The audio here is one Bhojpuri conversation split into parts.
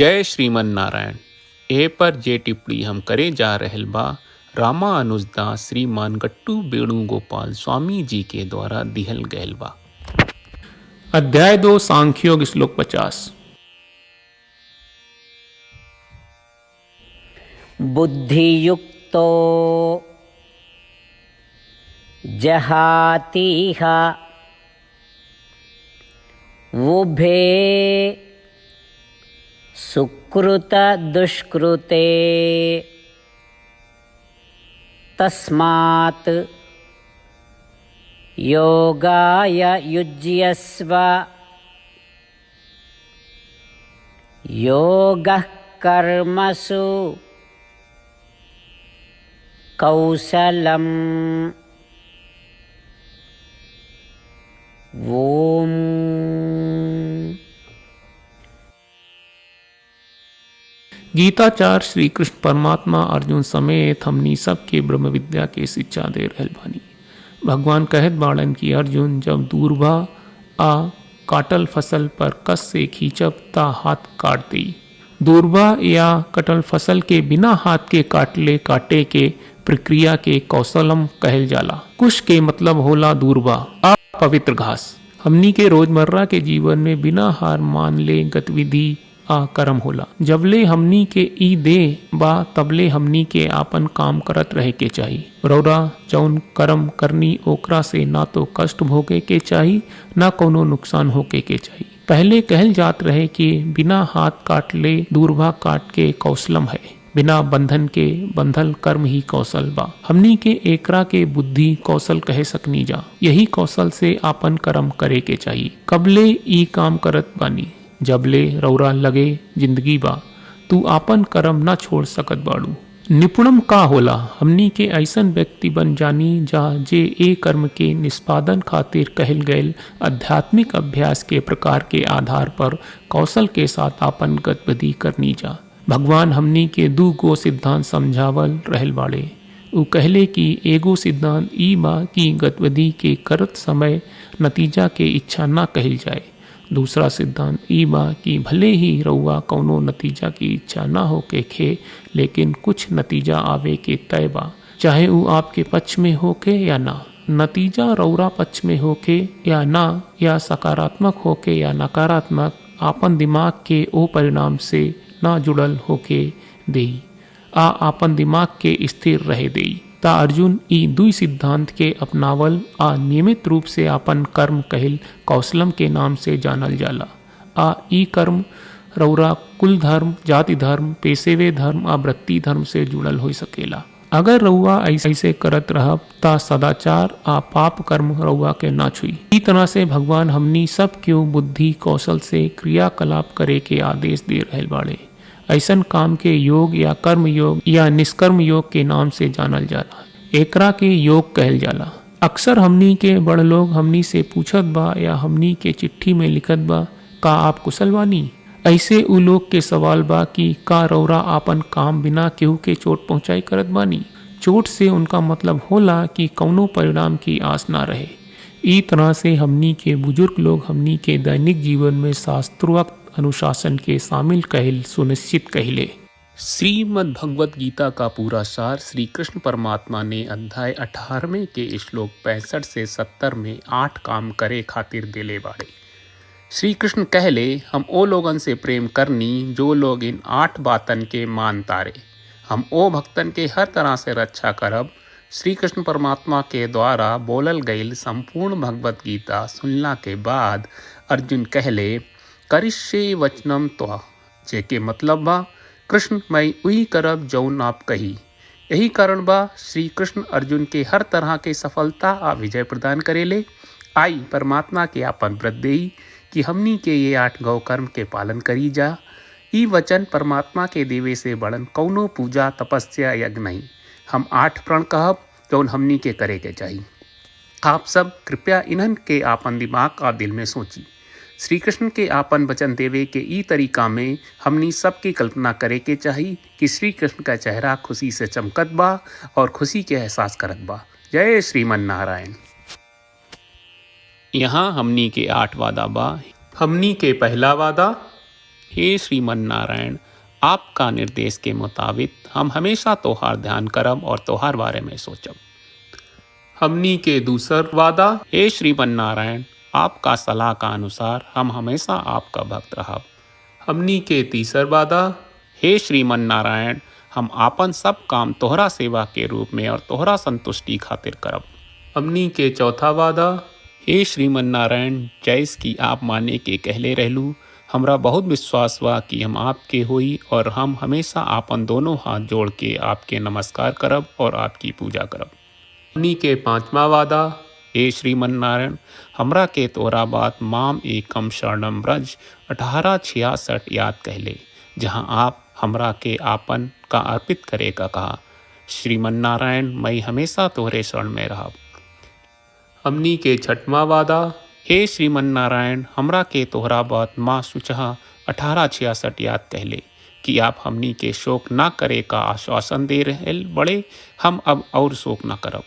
जय श्रीमन नारायण। ए पर जे टिप्पणी हम करे जा रहल बा रामानुजदास श्रीमान गट्टू वेणुगोपाल स्वामी जी के द्वारा दिहल गयल बा। अध्याय 2 सांख्योग श्लोक 50। बुद्धियुक्तो जहातीह उभे सुकृत दुष्कृते तस्मात् योगाय युज्यस्व योगः कर्मसु कौशलम्। ओम। गीताचार्य श्री कृष्ण परमात्मा अर्जुन समेत हमनी सबके ब्रह्म विद्या के शिक्षा दे रहल बानी। भगवान कहत बाड़न कि अर्जुन जब दूरबा आ काटल फसल पर कस से खींचब ता हाथ काट देई। दूरबा या कटल फसल के बिना हाथ के काटे के प्रक्रिया के कौशलम कहल जाला। कुश के मतलब होला दूरबा आ पवित्र घास। हमनी के रोजमर्रा के जीवन में बिना हार मान ले गतिविधि आ कर्म होला। जबले हमनी के ई दे बा तबले हमनी के आपन काम करत रहे के चाही। रौरा जौन कर्म करनी ओकरा से ना तो कष्ट भोगे के चाही ना कोनो नुकसान होके के चाही। पहले कहल जात रहे कि बिना हाथ काट ले दूरबा काट के कौशलम है। बिना बंधन के बंधल कर्म ही कौशल बा। हमनी के एकरा के बुद्धि कौशल कहे सकनी जा। यही कौशल से आपन कर्म करे के चाहिए। कबले ई काम करत बानी जबले रौरा लगे जिंदगी बा तू आपन कर्म ना छोड़ सकत बाड़ू। निपुणम का होला? हमनी के ऐसन व्यक्ति बन जानी जा जे ए कर्म के निष्पादन खातिर कहल गयल आध्यात्मिक अभ्यास के प्रकार के आधार पर कौशल के साथ आपन गतिविधि करनी जा। भगवान हमनी के दू गो सिद्धांत समझावल रहल बाड़े। उ कहले कि एगो सिद्धांत ई बा कि गतिविधि के करत समय नतीजा के इच्छा ना कहल जाए। दूसरा सिद्धांत ई बा कि भले ही रउआ कौनो नतीजा की इच्छा ना हो के खे लेकिन कुछ नतीजा आवे के तय बा, चाहे उ आपके पक्ष में होके या ना। नतीजा रउरा पक्ष में होके या ना या सकारात्मक होके या नकारात्मक आपन दिमाग के ओ परिणाम से ना जुड़ल होके देई आ आपन दिमाग के स्थिर रहे देई। ता अर्जुन ई दुई सिद्धांत के अपनावल आ नियमित रूप से आपन कर्म कहल कौशलम के नाम से जानल जाला। आ ई कर्म रौरा कुल धर्म, जाति धर्म, पेशेवे धर्म आ वृत्ति धर्म से जुड़ल हो सकेला। अगर रउआ ऐसे करत रहब ता सदाचार आ पाप कर्म रउआ के ना छुई। ई तरह से भगवान हमनी सब क्यों बुद्धि कौशल से क्रियाकलाप करे के आदेश दे रहल बाड़े। ऐसन काम के योग या कर्म योग या निष्कर्म योग के नाम से जानल जाला। एकरा के योग कहल जाला। अक्सर हमनी के बड़ लोग हमनी से पूछत बा या हमनी के चिट्ठी में लिखत बा का आप कुशल बानी। ऐसे उ लोग के सवाल बा कि का रौरा आपन काम बिना केहू के चोट पहुंचाई करत बानी। चोट से उनका मतलब होला कि कौनो परिणाम की आस ना रहे। ई तरह से हमनी के बुजुर्ग लोग हमनी के दैनिक जीवन में शास्त्रोक्त अनुशासन के शामिल कहल सुनिश्चित कहले। श्रीमद् भगवत गीता का पूरा सार श्री कृष्ण परमात्मा ने अध्याय 18 के श्लोक 65 से 70 में 8 काम करे खातिर दिले बाड़े। श्री कृष्ण कहले हम ओ लोगन से प्रेम करनी जो लोग इन 8 बातन के मान तारे। हम ओ भक्तन के हर तरह से रक्षा करब। श्री कृष्ण परमात्मा के द्वारा बोलल गईल संपूर्ण भगवत गीता सुनला के बाद अर्जुन कहले करिष्ये वचनम त्वा, जेके मतलब बा कृष्ण मैं वही करब जौन आप कही। यही कारण बा श्री कृष्ण अर्जुन के हर तरह के सफलता आ विजय प्रदान करेले। आई परमात्मा के आपन व्रत देई कि हमनी के ये 8 गौ कर्म के पालन करी जा। ई वचन परमात्मा के देवे से बड़न कौनो पूजा तपस्या यज्ञ नहीं। हम 8 प्रण कहब जौन हमनी के करे के चाहिए। आप सब कृपया इन्हन के आपन दिमाग और दिल में सोची। श्री कृष्ण के आपन वचन देवे के ई तरीका में हमनी सबकी कल्पना करे के चाहिए कि श्री कृष्ण का चेहरा खुशी से चमकत बा और खुशी के एहसास करत बा। जय श्रीमन नारायण। यहाँ हमनी के 8 वादा बा। हमनी के पहला वादा हे श्रीमन नारायण, आपका निर्देश के मुताबिक हम हमेशा तोहार ध्यान करब और तोहार बारे में सोचब। हमनी के दूसर वादा, हे श्रीमन नारायण, आपका सलाह का अनुसार हम हमेशा आपका भक्त रहब। हमनी के तीसर वादा, हे श्रीमन नारायण, हम आपन सब काम तोहरा सेवा के रूप में और तोहरा संतुष्टि खातिर करब। हमनी के चौथा वादा, हे श्रीमन नारायण, जैस की आप माने के कहले रहलू, हमरा बहुत विश्वास बा कि हम आपके होई और हम हमेशा आपन दोनों हाथ जोड़ के आपके नमस्कार करब और आपकी पूजा करब। हमनी के पांचवा वादा, हे श्रीमन नारायण, हमरा के तोरा बात माम एकम शरणम ब्रज 1866 याद कहले, जहाँ आप हमरा के आपन का अर्पित करे का कहा। श्रीमन नारायण, मैं हमेशा तोहरे शरण में रहब। हमनी के छठवां वादा, हे श्रीमन नारायण, हमरा के तोहरा बात माँ सुचहा 1866 याद कहले कि आप हमनी के शोक ना करे का आश्वासन दे रहे बड़े, हम अब और शोक ना करब।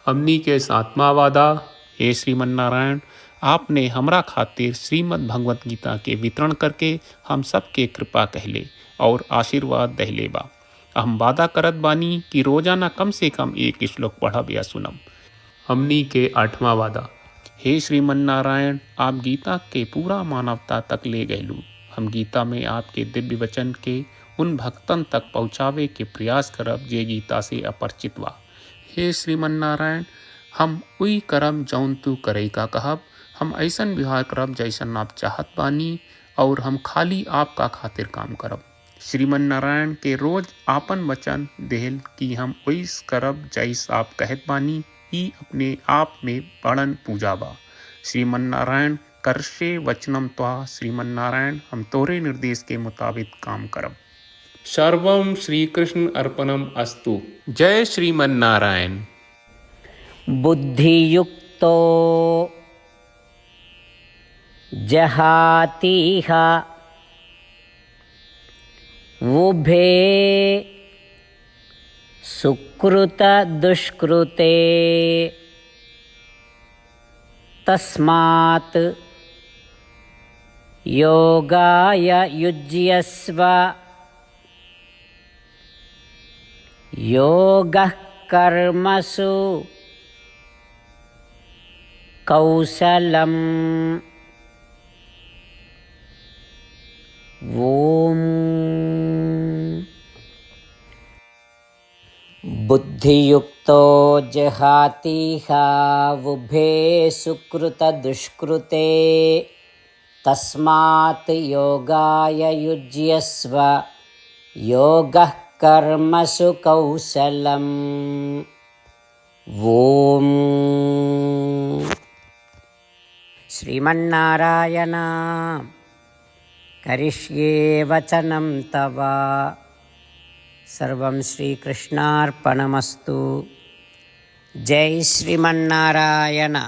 हमनी के सातवां वादा, हे श्रीमन नारायण, आपने हमरा खातिर श्रीमद् भगवत गीता के वितरण करके हम सबके कृपा कहले और आशीर्वाद दहले बा। हम वादा करत बानी कि रोजाना कम से कम एक श्लोक पढ़ब या सुनब। हमनी के आठवां वादा, हे श्रीमन नारायण, आप गीता के पूरा मानवता तक ले गयलू। हम गीता में आपके दिव्य वचन के उन भक्तन तक पहुँचावे के प्रयास करब जे गीता से अपरिचित बा। हे श्रीमन नारायण, हम उई करब जौन तू करे का कहब। हम ऐसन व्यवहार करब जैसन आप चाहत बानी और हम खाली आपका खातिर काम करब। श्रीमन नारायण के रोज आपन वचन देहल कि हम वैस करब जैस आप कहत बानी, ई अपने आप में बड़न पूजा बा। श्रीमन नारायण, करशे वचनम त्वा। श्रीमन नारायण, हम तोरे निर्देश के मुताबिक काम करब। सर्वम श्री कृष्ण अर्पणम अस्तु। जय श्रीमन नारायण। बुद्धियुक्तो जहातीह उभे सुकृत दुष्कृते तस्मात् योगाय युज्यस्व। योगः कर्मसु कौशलम्। ओम। बुद्धियुक्तो जहातीह उभे सुकृत दुष्कृते तस्मात् योगाय युज्यस्व। योगः कर्मसु कौशलम्। ओम। श्रीमन्नारायण, करिष्ये वचनं तव। सर्वं श्रीकृष्णार्पणमस्तु। जय श्रीमन्नारायण।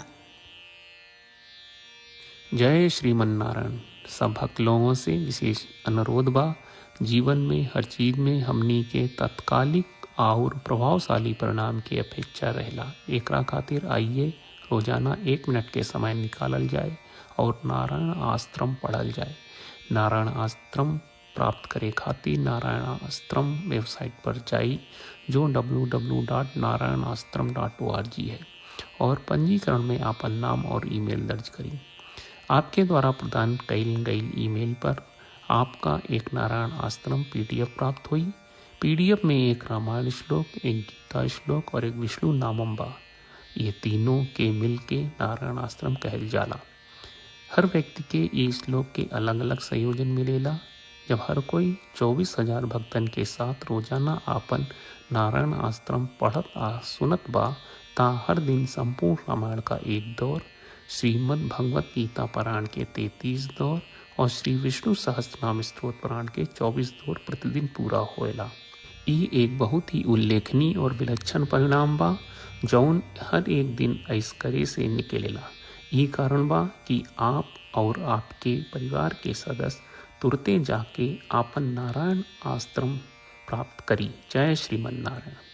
जय श्रीमन नारायण। सब भक्त लोगों से विशेष अनुरोध बा, जीवन में हर चीज में हमनी के तत्कालिक और प्रभावशाली परिणाम की अपेक्षा रहला। एकरा खातिर आइए रोजाना 1 मिनट के समय निकालल जाए और नारायण आश्रम पढ़ल जाए। नारायण आश्रम प्राप्त करे खातिर नारायण आश्रम वेबसाइट पर जाई, जो www.narayanaashram.org है, और पंजीकरण में आपन नाम और ईमेल दर्ज करी। आपके द्वारा प्रदान कईल गई ईमेल पर आपका एक नारायण आश्रम PDF प्राप्त हुई। PDF में एक रामायण श्लोक, एक गीता श्लोक और एक विष्णु नामम बा। ये तीनों के मिल के नारायण आश्रम कहल जाला। हर व्यक्ति के ये श्लोक के अलग अलग संयोजन मिलेला। जब हर कोई 24,000 भक्तन के साथ रोजाना आपन नारायण आश्रम पढ़त आ सुनत बा, ता हर दिन संपूर्ण रामायण का 1 दौर, श्रीमद् भगवत गीता पारायण के 33 दौर और श्री विष्णु सहस्त्रनाम स्तोत्र पारायण के 24 दौर प्रतिदिन पूरा होएला। ई एक बहुत ही उल्लेखनीय और विलक्षण परिणाम बा, जौन हर एक दिन ऐस करे से निकलेला। ई कारण बा कि आप और आपके परिवार के सदस्य तुरते जाके आपन नारायण आश्रम प्राप्त करी। जय श्रीमन नारायण।